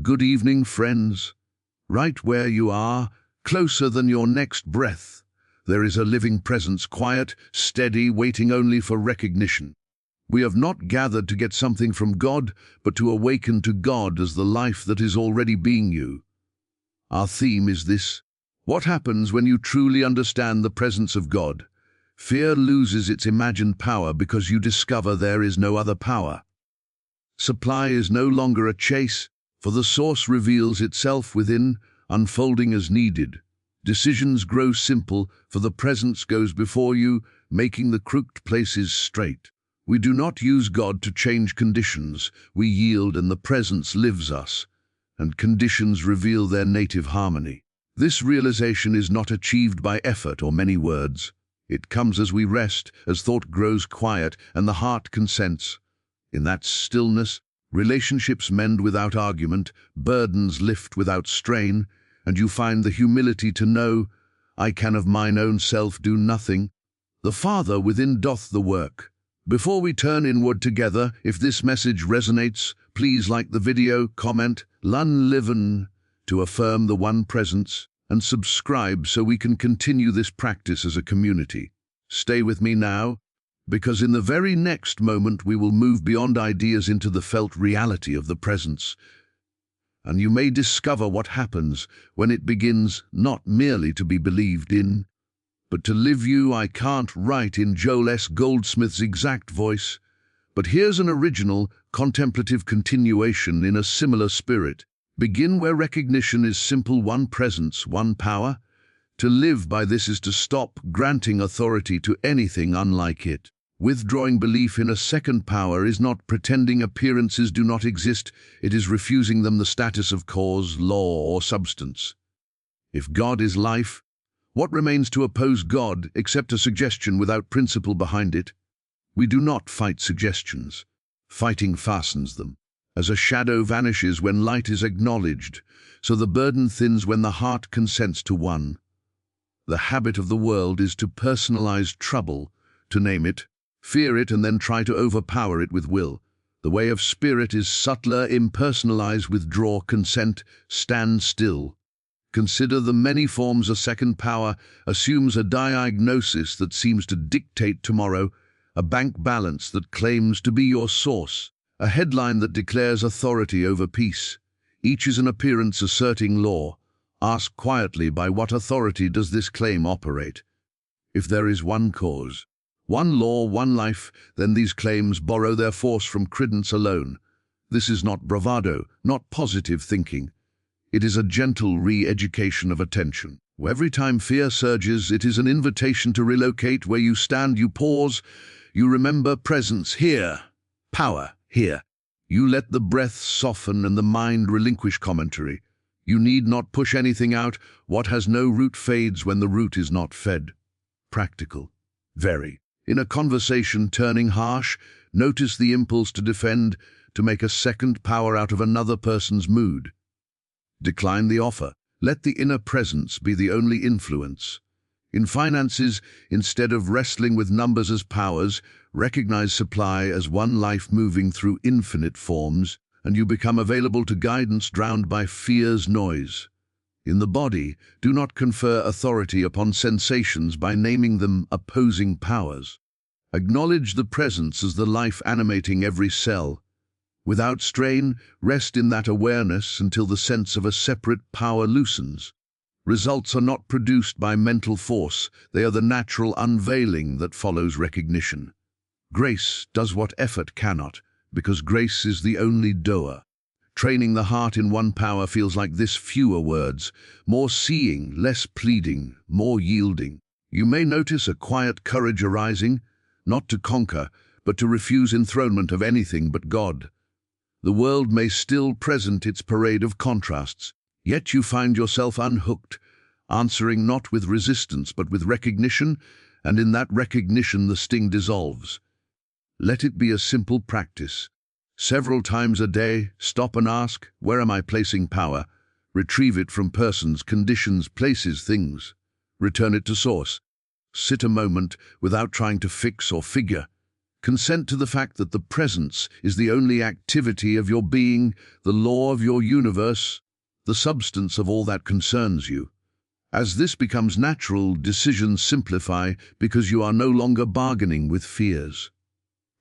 Good evening, friends. Right where you are, closer than your next breath, there is a living presence, quiet, steady, waiting only for recognition. We have not gathered to get something from God, but to awaken to God as the life that is already being you. Our theme is this: what happens when you truly understand the presence of God? Fear loses its imagined power because you discover there is no other power. Supply is no longer a chase, for the source reveals itself within, unfolding as needed. Decisions grow simple, for the presence goes before you, making the crooked places straight. We do not use God to change conditions. We yield and the presence lives us, and conditions reveal their native harmony. This realization is not achieved by effort or many words. It comes as we rest, as thought grows quiet and the heart consents. In that stillness, relationships mend without argument, burdens lift without strain, and you find the humility to know, I can of mine own self do nothing. The Father within doth the work. Before we turn inward together, if this message resonates, please like the video, comment, "Liven" to affirm the one presence, and subscribe so we can continue this practice as a community. Stay with me now, because in the very next moment we will move beyond ideas into the felt reality of the presence. And you may discover what happens when it begins not merely to be believed in, but to live. I can't write in Joel S. Goldsmith's exact voice, but here's an original, contemplative continuation in a similar spirit. Begin where recognition is simple: one presence, one power. To live by this is to stop granting authority to anything unlike it. Withdrawing belief in a second power is not pretending appearances do not exist, it is refusing them the status of cause, law, or substance. If God is life, what remains to oppose God except a suggestion without principle behind it? We do not fight suggestions. Fighting fastens them. As a shadow vanishes when light is acknowledged, so the burden thins when the heart consents to one. The habit of the world is to personalize trouble, to name it, fear it, and then try to overpower it with will. The way of spirit is subtler: impersonalize, withdraw, consent, stand still. Consider the many forms a second power assumes: a diagnosis that seems to dictate tomorrow, a bank balance that claims to be your source, a headline that declares authority over peace. Each is an appearance asserting law. Ask quietly, by what authority does this claim operate? If there is one cause, one law, one life, then these claims borrow their force from credence alone. This is not bravado, not positive thinking. It is a gentle re-education of attention. Every time fear surges, it is an invitation to relocate. Where you stand, you pause. You remember presence here, power here. You let the breath soften and the mind relinquish commentary. You need not push anything out. What has no root fades when the root is not fed. Practical. Very. In a conversation turning harsh, notice the impulse to defend, to make a second power out of another person's mood. Decline the offer. Let the inner presence be the only influence. In finances, instead of wrestling with numbers as powers, recognize supply as one life moving through infinite forms, and you become available to guidance drowned by fear's noise. In the body, do not confer authority upon sensations by naming them opposing powers. Acknowledge the presence as the life animating every cell. Without strain, rest in that awareness until the sense of a separate power loosens. Results are not produced by mental force, they are the natural unveiling that follows recognition. Grace does what effort cannot, because grace is the only doer. Training the heart in one power feels like this: fewer words, more seeing, less pleading, more yielding. You may notice a quiet courage arising, not to conquer, but to refuse enthronement of anything but God. The world may still present its parade of contrasts, yet you find yourself unhooked, answering not with resistance but with recognition, and in that recognition the sting dissolves. Let it be a simple practice. Several times a day, stop and ask, where am I placing power? Retrieve it from persons, conditions, places, things. Return it to source. Sit a moment without trying to fix or figure. Consent to the fact that the presence is the only activity of your being, the law of your universe, the substance of all that concerns you. As this becomes natural, decisions simplify because you are no longer bargaining with fears.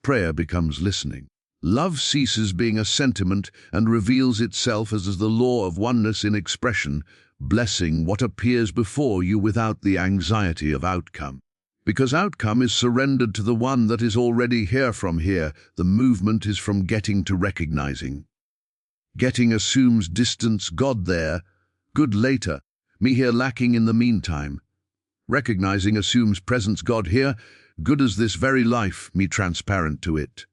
Prayer becomes listening. Love ceases being a sentiment and reveals itself as the law of oneness in expression, blessing what appears before you without the anxiety of outcome. Because outcome is surrendered to the one that is already here. From here, the movement is from getting to recognizing. Getting assumes distance, God there, good later, me here lacking in the meantime. Recognizing assumes presence, God here, good as this very life, me transparent to it.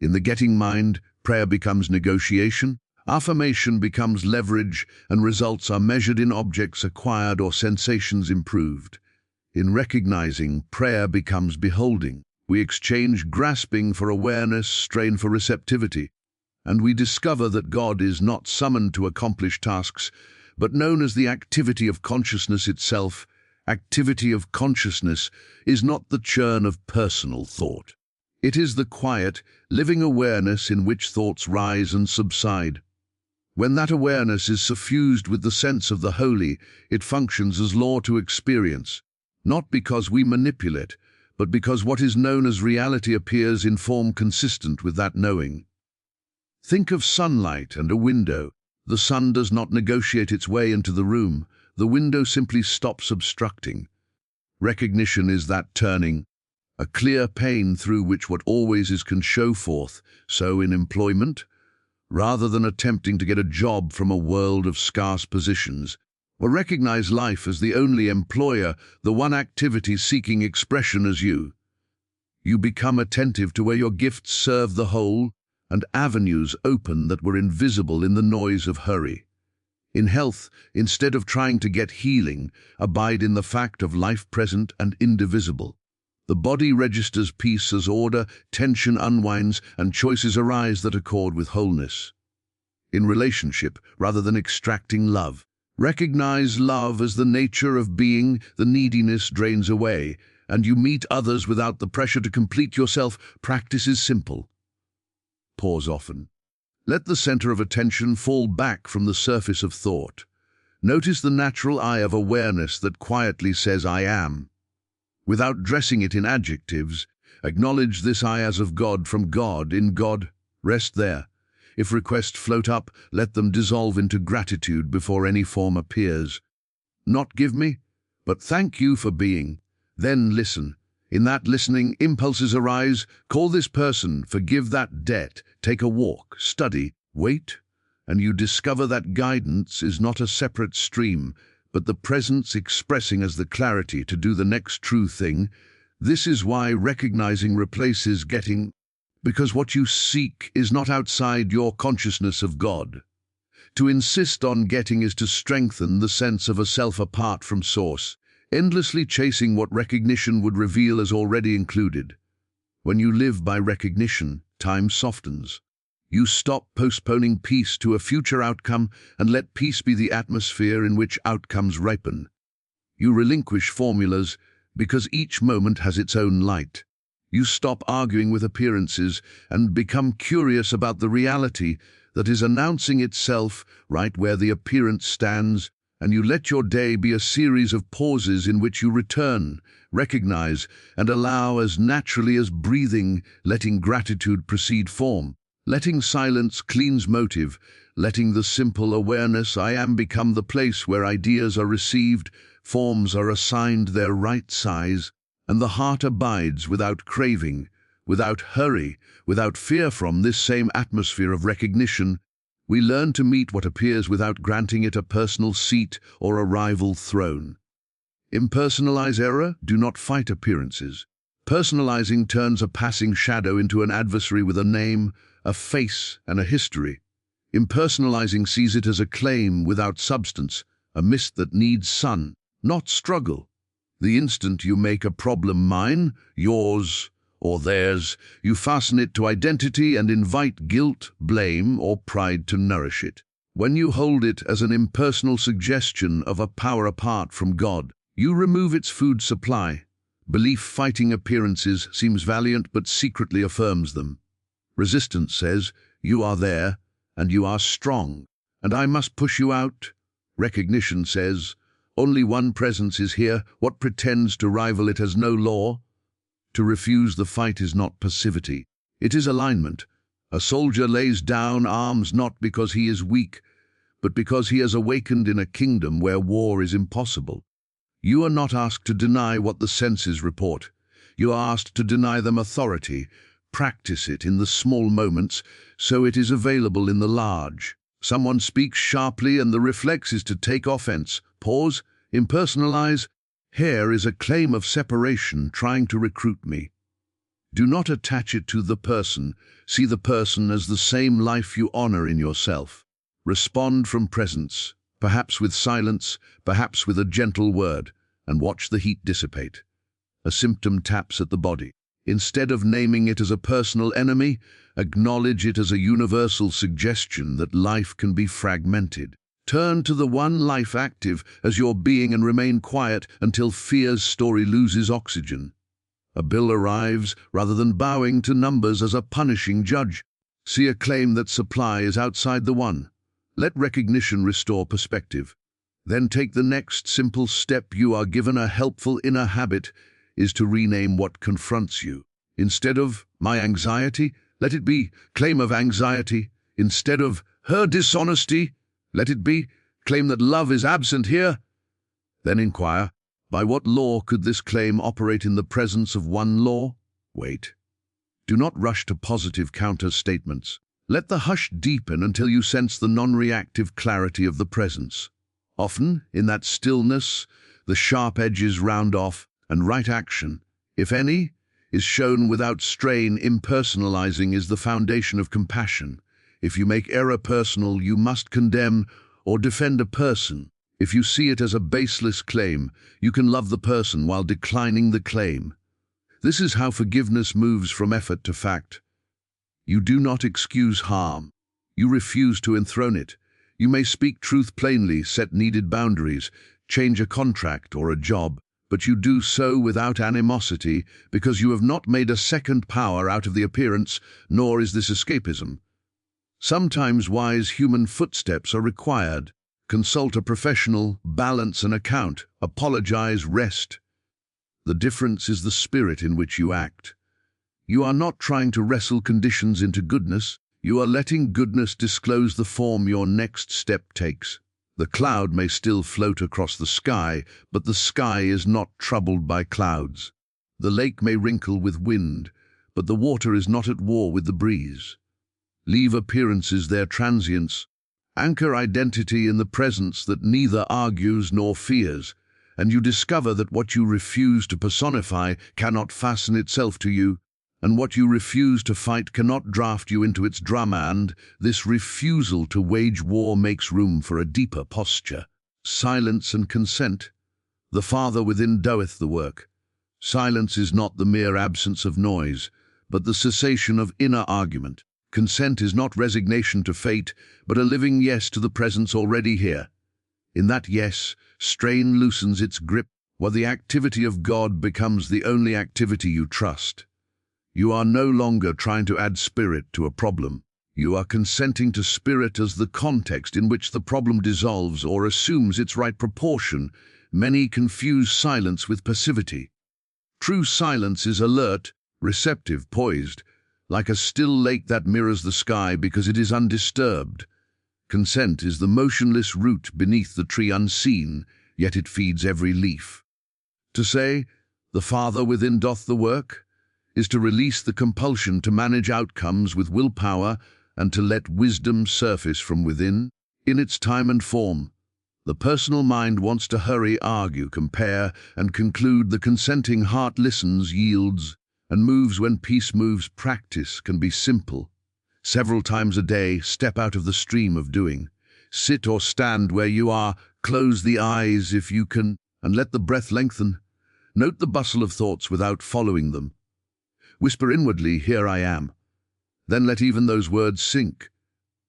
In the getting mind, prayer becomes negotiation, affirmation becomes leverage, and results are measured in objects acquired or sensations improved. In recognizing, prayer becomes beholding. We exchange grasping for awareness, strain for receptivity, and we discover that God is not summoned to accomplish tasks, but known as the activity of consciousness itself. Activity of consciousness is not the churn of personal thought. It is the quiet, living awareness in which thoughts rise and subside. When that awareness is suffused with the sense of the holy, it functions as law to experience. Not because we manipulate, but because what is known as reality appears in form consistent with that knowing. Think of sunlight and a window. The sun does not negotiate its way into the room. The window simply stops obstructing. Recognition is that turning, a clear pane through which what always is can show forth. So in employment, rather than attempting to get a job from a world of scarce positions, or recognize life as the only employer, the one activity seeking expression as you. You become attentive to where your gifts serve the whole, and avenues open that were invisible in the noise of hurry. In health, instead of trying to get healing, abide in the fact of life present and indivisible. The body registers peace as order, tension unwinds, and choices arise that accord with wholeness. In relationship, rather than extracting love, recognize love as the nature of being. The neediness drains away, and you meet others without the pressure to complete yourself. Practice is simple. Pause often. Let the center of attention fall back from the surface of thought. Notice the natural eye of awareness that quietly says, I am. Without dressing it in adjectives, acknowledge this I as of God, from God, in God. Rest there. If requests float up, let them dissolve into gratitude before any form appears. Not give me, but thank you for being. Then listen. In that listening, impulses arise. Call this person, forgive that debt, take a walk, study, wait, and you discover that guidance is not a separate stream, but the presence expressing as the clarity to do the next true thing. This is why recognizing replaces getting, because what you seek is not outside your consciousness of God. To insist on getting is to strengthen the sense of a self apart from source, endlessly chasing what recognition would reveal as already included. When you live by recognition, time softens. You stop postponing peace to a future outcome and let peace be the atmosphere in which outcomes ripen. You relinquish formulas because each moment has its own light. You stop arguing with appearances and become curious about the reality that is announcing itself right where the appearance stands, and you let your day be a series of pauses in which you return, recognize, and allow as naturally as breathing, letting gratitude precede form, letting silence cleanse motive, letting the simple awareness I am become the place where ideas are received, forms are assigned their right size, and the heart abides without craving, without hurry, without fear. From this same atmosphere of recognition, we learn to meet what appears without granting it a personal seat or a rival throne. Impersonalize error, do not fight appearances. Personalizing turns a passing shadow into an adversary with a name, a face, and a history. Impersonalizing sees it as a claim without substance, a mist that needs sun, not struggle. The instant you make a problem mine, yours, or theirs, you fasten it to identity and invite guilt, blame, or pride to nourish it. When you hold it as an impersonal suggestion of a power apart from God, you remove its food supply. Belief fighting appearances seems valiant but secretly affirms them. Resistance says, you are there, and you are strong, and I must push you out. Recognition says, only one presence is here, what pretends to rival it has no law. To refuse the fight is not passivity, it is alignment. A soldier lays down arms not because he is weak, but because he has awakened in a kingdom where war is impossible. You are not asked to deny what the senses report. You are asked to deny them authority. Practice it in the small moments, so it is available in the large. Someone speaks sharply and the reflex is to take offense. Pause, impersonalize. Here is a claim of separation trying to recruit me. Do not attach it to the person. See the person as the same life you honor in yourself. Respond from presence, perhaps with silence, perhaps with a gentle word, and watch the heat dissipate. A symptom taps at the body. Instead of naming it as a personal enemy, acknowledge it as a universal suggestion that life can be fragmented. Turn to the one life active as your being and remain quiet until fear's story loses oxygen. A bill arrives rather than bowing to numbers as a punishing judge. See a claim that supply is outside the one. Let recognition restore perspective. Then take the next simple step. You are given a helpful inner habit is to rename what confronts you. Instead of my anxiety, let it be claim of anxiety. Instead of her dishonesty, let it be claim that love is absent here. Then inquire, by what law could this claim operate in the presence of one law? Wait. Do not rush to positive counter-statements. Let the hush deepen until you sense the non-reactive clarity of the presence. Often, in that stillness, the sharp edges round off, and right action, if any, is shown without strain. Impersonalizing is the foundation of compassion. If you make error personal, you must condemn or defend a person. If you see it as a baseless claim, you can love the person while declining the claim. This is how forgiveness moves from effort to fact. You do not excuse harm. You refuse to enthrone it. You may speak truth plainly, set needed boundaries, change a contract or a job, but you do so without animosity because you have not made a second power out of the appearance, nor is this escapism. Sometimes wise human footsteps are required. Consult a professional, balance an account, apologize, rest. The difference is the spirit in which you act. You are not trying to wrestle conditions into goodness. You are letting goodness disclose the form your next step takes. The cloud may still float across the sky, but the sky is not troubled by clouds. The lake may wrinkle with wind, but the water is not at war with the breeze. Leave appearances their transience. Anchor identity in the presence that neither argues nor fears, and you discover that what you refuse to personify cannot fasten itself to you, and what you refuse to fight cannot draft you into its drama, and this refusal to wage war makes room for a deeper posture. Silence and consent. The Father within doeth the work. Silence is not the mere absence of noise, but the cessation of inner argument. Consent is not resignation to fate, but a living yes to the presence already here. In that yes, strain loosens its grip, while the activity of God becomes the only activity you trust. You are no longer trying to add spirit to a problem. You are consenting to spirit as the context in which the problem dissolves or assumes its right proportion. Many confuse silence with passivity. True silence is alert, receptive, poised, like a still lake that mirrors the sky because it is undisturbed. Consent is the motionless root beneath the tree unseen, yet it feeds every leaf. To say, the Father within doth the work, is to release the compulsion to manage outcomes with willpower and to let wisdom surface from within, in its time and form. The personal mind wants to hurry, argue, compare, and conclude. The consenting heart listens, yields, and moves when peace moves. Practice can be simple. Several times a day, step out of the stream of doing. Sit or stand where you are, close the eyes if you can, and let the breath lengthen. Note the bustle of thoughts without following them. Whisper inwardly, here I am. Then let even those words sink.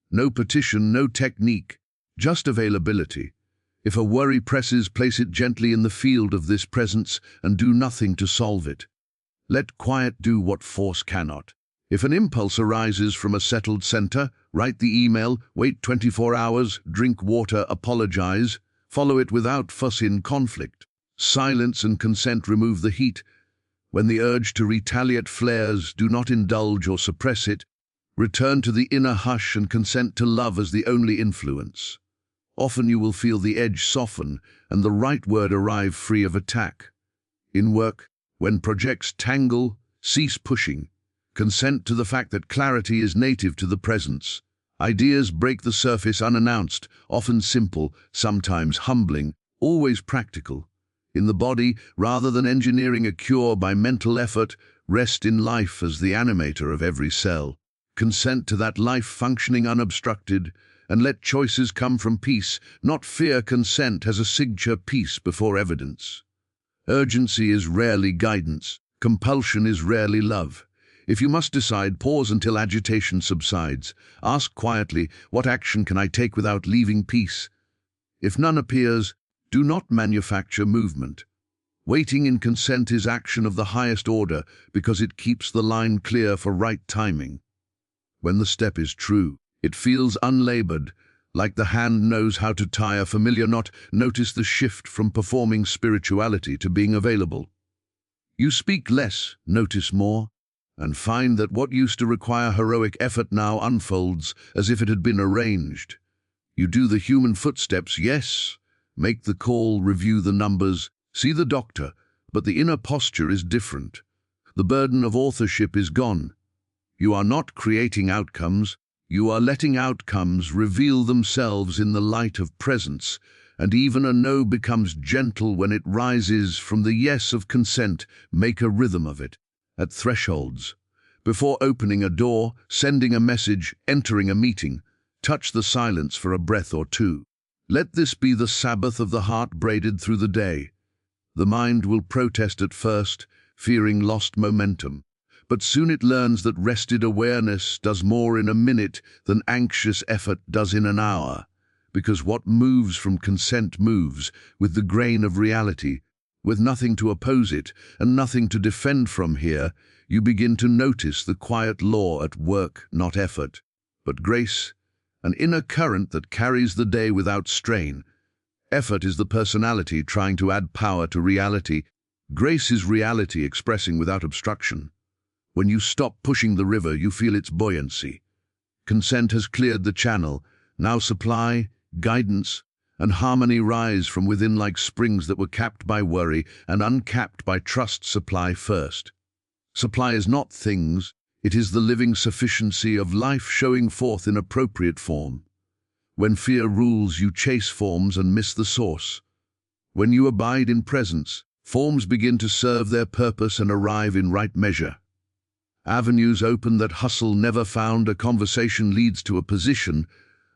No petition, no technique, just availability. If a worry presses, place it gently in the field of this presence and do nothing to solve it. Let quiet do what force cannot. If an impulse arises from a settled center, write the email, wait 24 hours, drink water, apologize, follow it without fuss in conflict. Silence and consent remove the heat. When the urge to retaliate flares, do not indulge or suppress it. Return to the inner hush and consent to love as the only influence. Often you will feel the edge soften and the right word arrive free of attack. In work, when projects tangle, cease pushing. Consent to the fact that clarity is native to the presence. Ideas break the surface unannounced, often simple, sometimes humbling, always practical. In the body, rather than engineering a cure by mental effort, rest in life as the animator of every cell. Consent to that life functioning unobstructed, and let choices come from peace, not fear. Consent has a signature peace before evidence. Urgency is rarely guidance. Compulsion is rarely love. If you must decide, pause until agitation subsides. Ask quietly, what action can I take without leaving peace? If none appears, do not manufacture movement. Waiting in consent is action of the highest order because it keeps the line clear for right timing. When the step is true, it feels unlabored, like the hand knows how to tie a familiar knot. Notice the shift from performing spirituality to being available. You speak less, notice more, and find that what used to require heroic effort now unfolds as if it had been arranged. You do the human footsteps, yes, make the call, review the numbers, see the doctor, but the inner posture is different. The burden of authorship is gone. You are not creating outcomes, you are letting outcomes reveal themselves in the light of presence, and even a no becomes gentle when it rises from the yes of consent. Make a rhythm of it. At thresholds, before opening a door, sending a message, entering a meeting, touch the silence for a breath or two. Let this be the Sabbath of the heart braided through the day. The mind will protest at first, fearing lost momentum. But soon it learns that rested awareness does more in a minute than anxious effort does in an hour, because what moves from consent moves with the grain of reality, with nothing to oppose it and nothing to defend from. Here, you begin to notice the quiet law at work, not effort, but grace, an inner current that carries the day without strain. Effort is the personality trying to add power to reality. Grace is reality expressing without obstruction. When you stop pushing the river, you feel its buoyancy. Consent has cleared the channel. Now supply, guidance, and harmony rise from within like springs that were capped by worry and uncapped by trust. Supply first. Supply is not things, it is the living sufficiency of life showing forth in appropriate form. When fear rules, you chase forms and miss the source. When you abide in presence, forms begin to serve their purpose and arrive in right measure. Avenues open that hustle never found. A conversation leads to a position,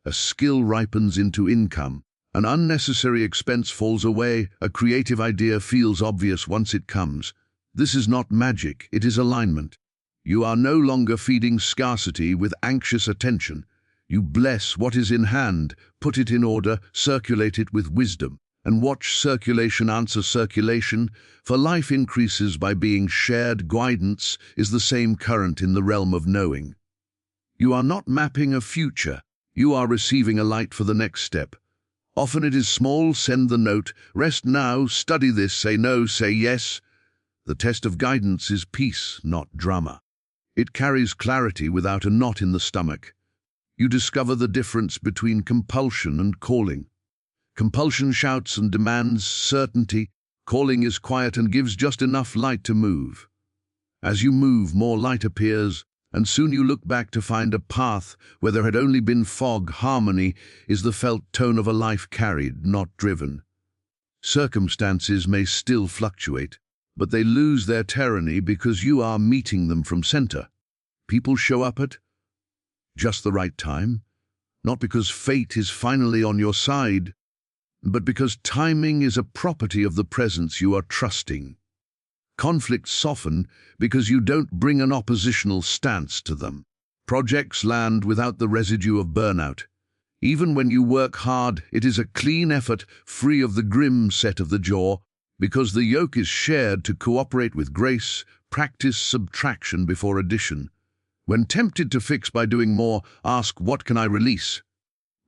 a skill ripens into income, an unnecessary expense falls away, a creative idea feels obvious once it comes. This is not magic, it is alignment. You are no longer feeding scarcity with anxious attention. You bless what is in hand, put it in order, circulate it with wisdom, and watch circulation answer circulation, for life increases by being shared. Guidance is the same current in the realm of knowing. You are not mapping a future, you are receiving a light for the next step. Often it is small, send the note, rest now, study this, say no, say yes. The test of guidance is peace, not drama. It carries clarity without a knot in the stomach. You discover the difference between compulsion and calling. Compulsion shouts and demands certainty. Calling is quiet and gives just enough light to move. As you move, more light appears, and soon you look back to find a path where there had only been fog. Harmony is the felt tone of a life carried, not driven. Circumstances may still fluctuate, but they lose their tyranny because you are meeting them from center. People show up at just the right time, not because fate is finally on your side, but because timing is a property of the presence you are trusting. Conflicts soften because you don't bring an oppositional stance to them. Projects land without the residue of burnout. Even when you work hard, it is a clean effort, free of the grim set of the jaw, because the yoke is shared. To cooperate with grace, practice subtraction before addition. When tempted to fix by doing more, ask, what can I release?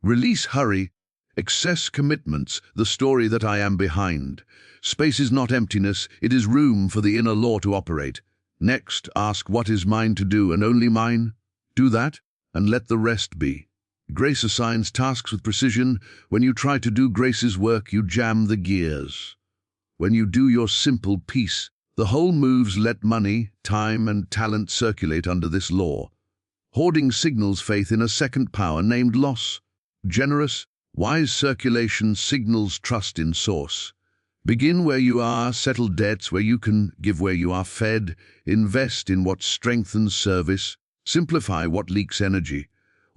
Release hurry, excess commitments, the story that I am behind. Space is not emptiness, it is room for the inner law to operate. Next, ask, what is mine to do, and only mine? Do that, and let the rest be. Grace assigns tasks with precision. When you try to do grace's work, you jam the gears. When you do your simple piece, the whole moves. Let money, time, and talent circulate under this law. Hoarding signals faith in a second power named loss. Generous, wise circulation signals trust in source. Begin where you are, settle debts where you can, give where you are fed, invest in what strengthens service, simplify what leaks energy.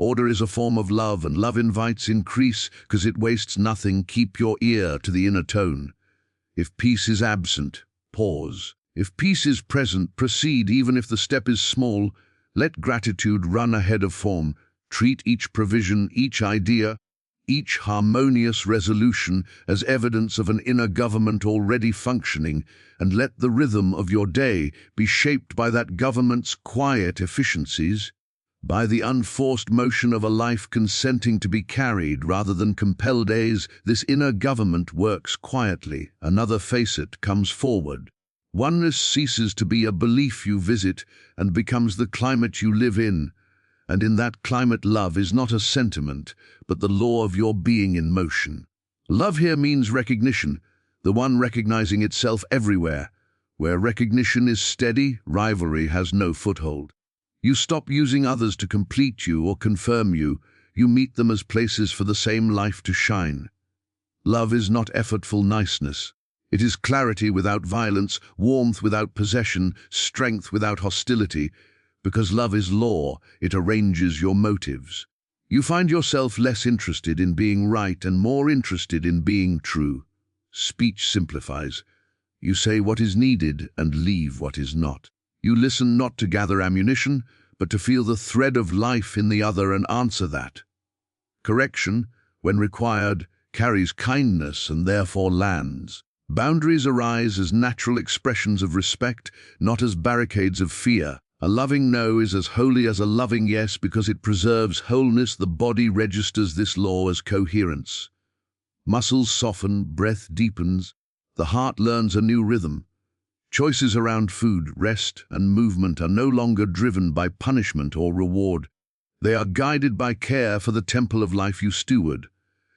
Order is a form of love, and love invites increase, because it wastes nothing. Keep your ear to the inner tone. If peace is absent, pause. If peace is present, proceed, even if the step is small. Let gratitude run ahead of form. Treat each provision, each idea, each harmonious resolution as evidence of an inner government already functioning, and let the rhythm of your day be shaped by that government's quiet efficiencies, by the unforced motion of a life consenting to be carried rather than compelled days. This inner government works quietly. Another facet comes forward. Oneness ceases to be a belief you visit and becomes the climate you live in. And in that climate, love is not a sentiment, but the law of your being in motion. Love here means recognition, the one recognizing itself everywhere. Where recognition is steady, rivalry has no foothold. You stop using others to complete you or confirm you. You meet them as places for the same life to shine. Love is not effortful niceness. It is clarity without violence, warmth without possession, strength without hostility. Because love is law, it arranges your motives. You find yourself less interested in being right and more interested in being true. Speech simplifies. You say what is needed and leave what is not. You listen not to gather ammunition, but to feel the thread of life in the other and answer that. Correction, when required, carries kindness and therefore lands. Boundaries arise as natural expressions of respect, not as barricades of fear. A loving no is as holy as a loving yes because it preserves wholeness. The body registers this law as coherence. Muscles soften, breath deepens, the heart learns a new rhythm. Choices around food, rest, and movement are no longer driven by punishment or reward. They are guided by care for the temple of life you steward.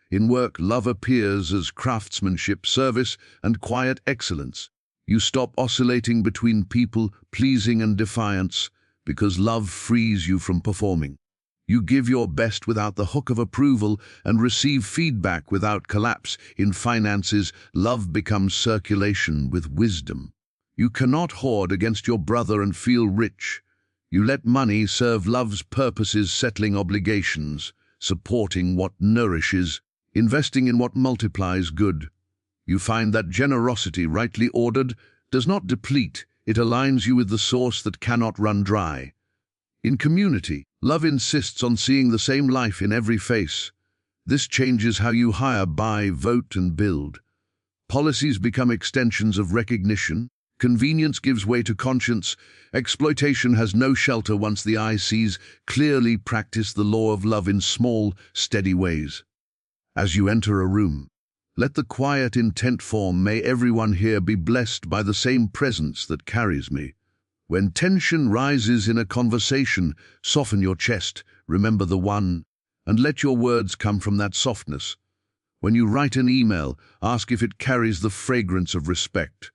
In work, love appears as craftsmanship, service, and quiet excellence. You stop oscillating between people, pleasing and defiance, because love frees you from performing. You give your best without the hook of approval and receive feedback without collapse. In finances, love becomes circulation with wisdom. You cannot hoard against your brother and feel rich. You let money serve love's purposes, settling obligations, supporting what nourishes, investing in what multiplies good. You find that generosity, rightly ordered, does not deplete. It aligns you with the source that cannot run dry. In community, love insists on seeing the same life in every face. This changes how you hire, buy, vote, and build. Policies become extensions of recognition. Convenience gives way to conscience. Exploitation has no shelter once the eye sees. Clearly practice the law of love in small, steady ways. As you enter a room, let the quiet intent form, may everyone here be blessed by the same presence that carries me. When tension rises in a conversation, soften your chest, remember the one, and let your words come from that softness. When you write an email, ask if it carries the fragrance of respect.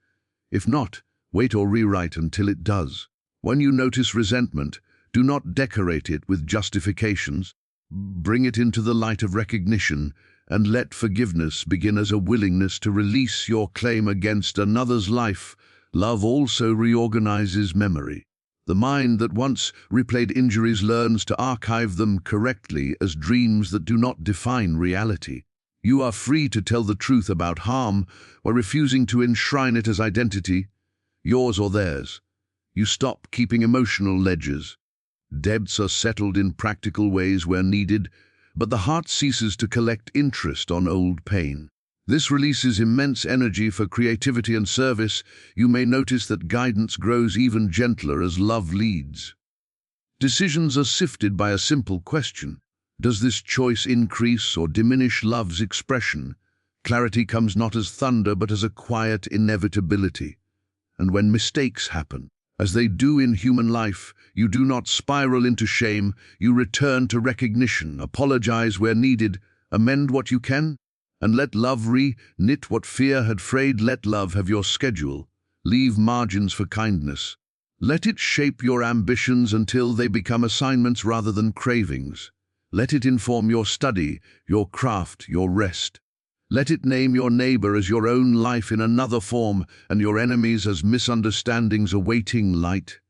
If not, wait or rewrite until it does. When you notice resentment, do not decorate it with justifications. Bring it into the light of recognition, and let forgiveness begin as a willingness to release your claim against another's life. Love also reorganizes memory. The mind that once replayed injuries learns to archive them correctly as dreams that do not define reality. You are free to tell the truth about harm while refusing to enshrine it as identity, yours or theirs. You stop keeping emotional ledgers. Debts are settled in practical ways where needed. but the heart ceases to collect interest on old pain. This releases immense energy for creativity and service. You may notice that guidance grows even gentler as love leads. Decisions are sifted by a simple question. Does this choice increase or diminish love's expression? Clarity comes not as thunder, but as a quiet inevitability. And when mistakes happen, as they do in human life, you do not spiral into shame. You return to recognition, apologize where needed, amend what you can, and let love re-knit what fear had frayed. Let love have your schedule. Leave margins for kindness. Let it shape your ambitions until they become assignments rather than cravings. Let it inform your study, your craft, your rest. Let it name your neighbor as your own life in another form, and your enemies as misunderstandings awaiting light.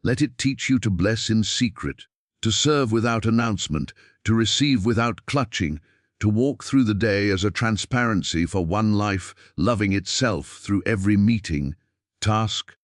Let it teach you to bless in secret, to serve without announcement, to receive without clutching, to walk through the day as a transparency for one life, loving itself through every meeting, task,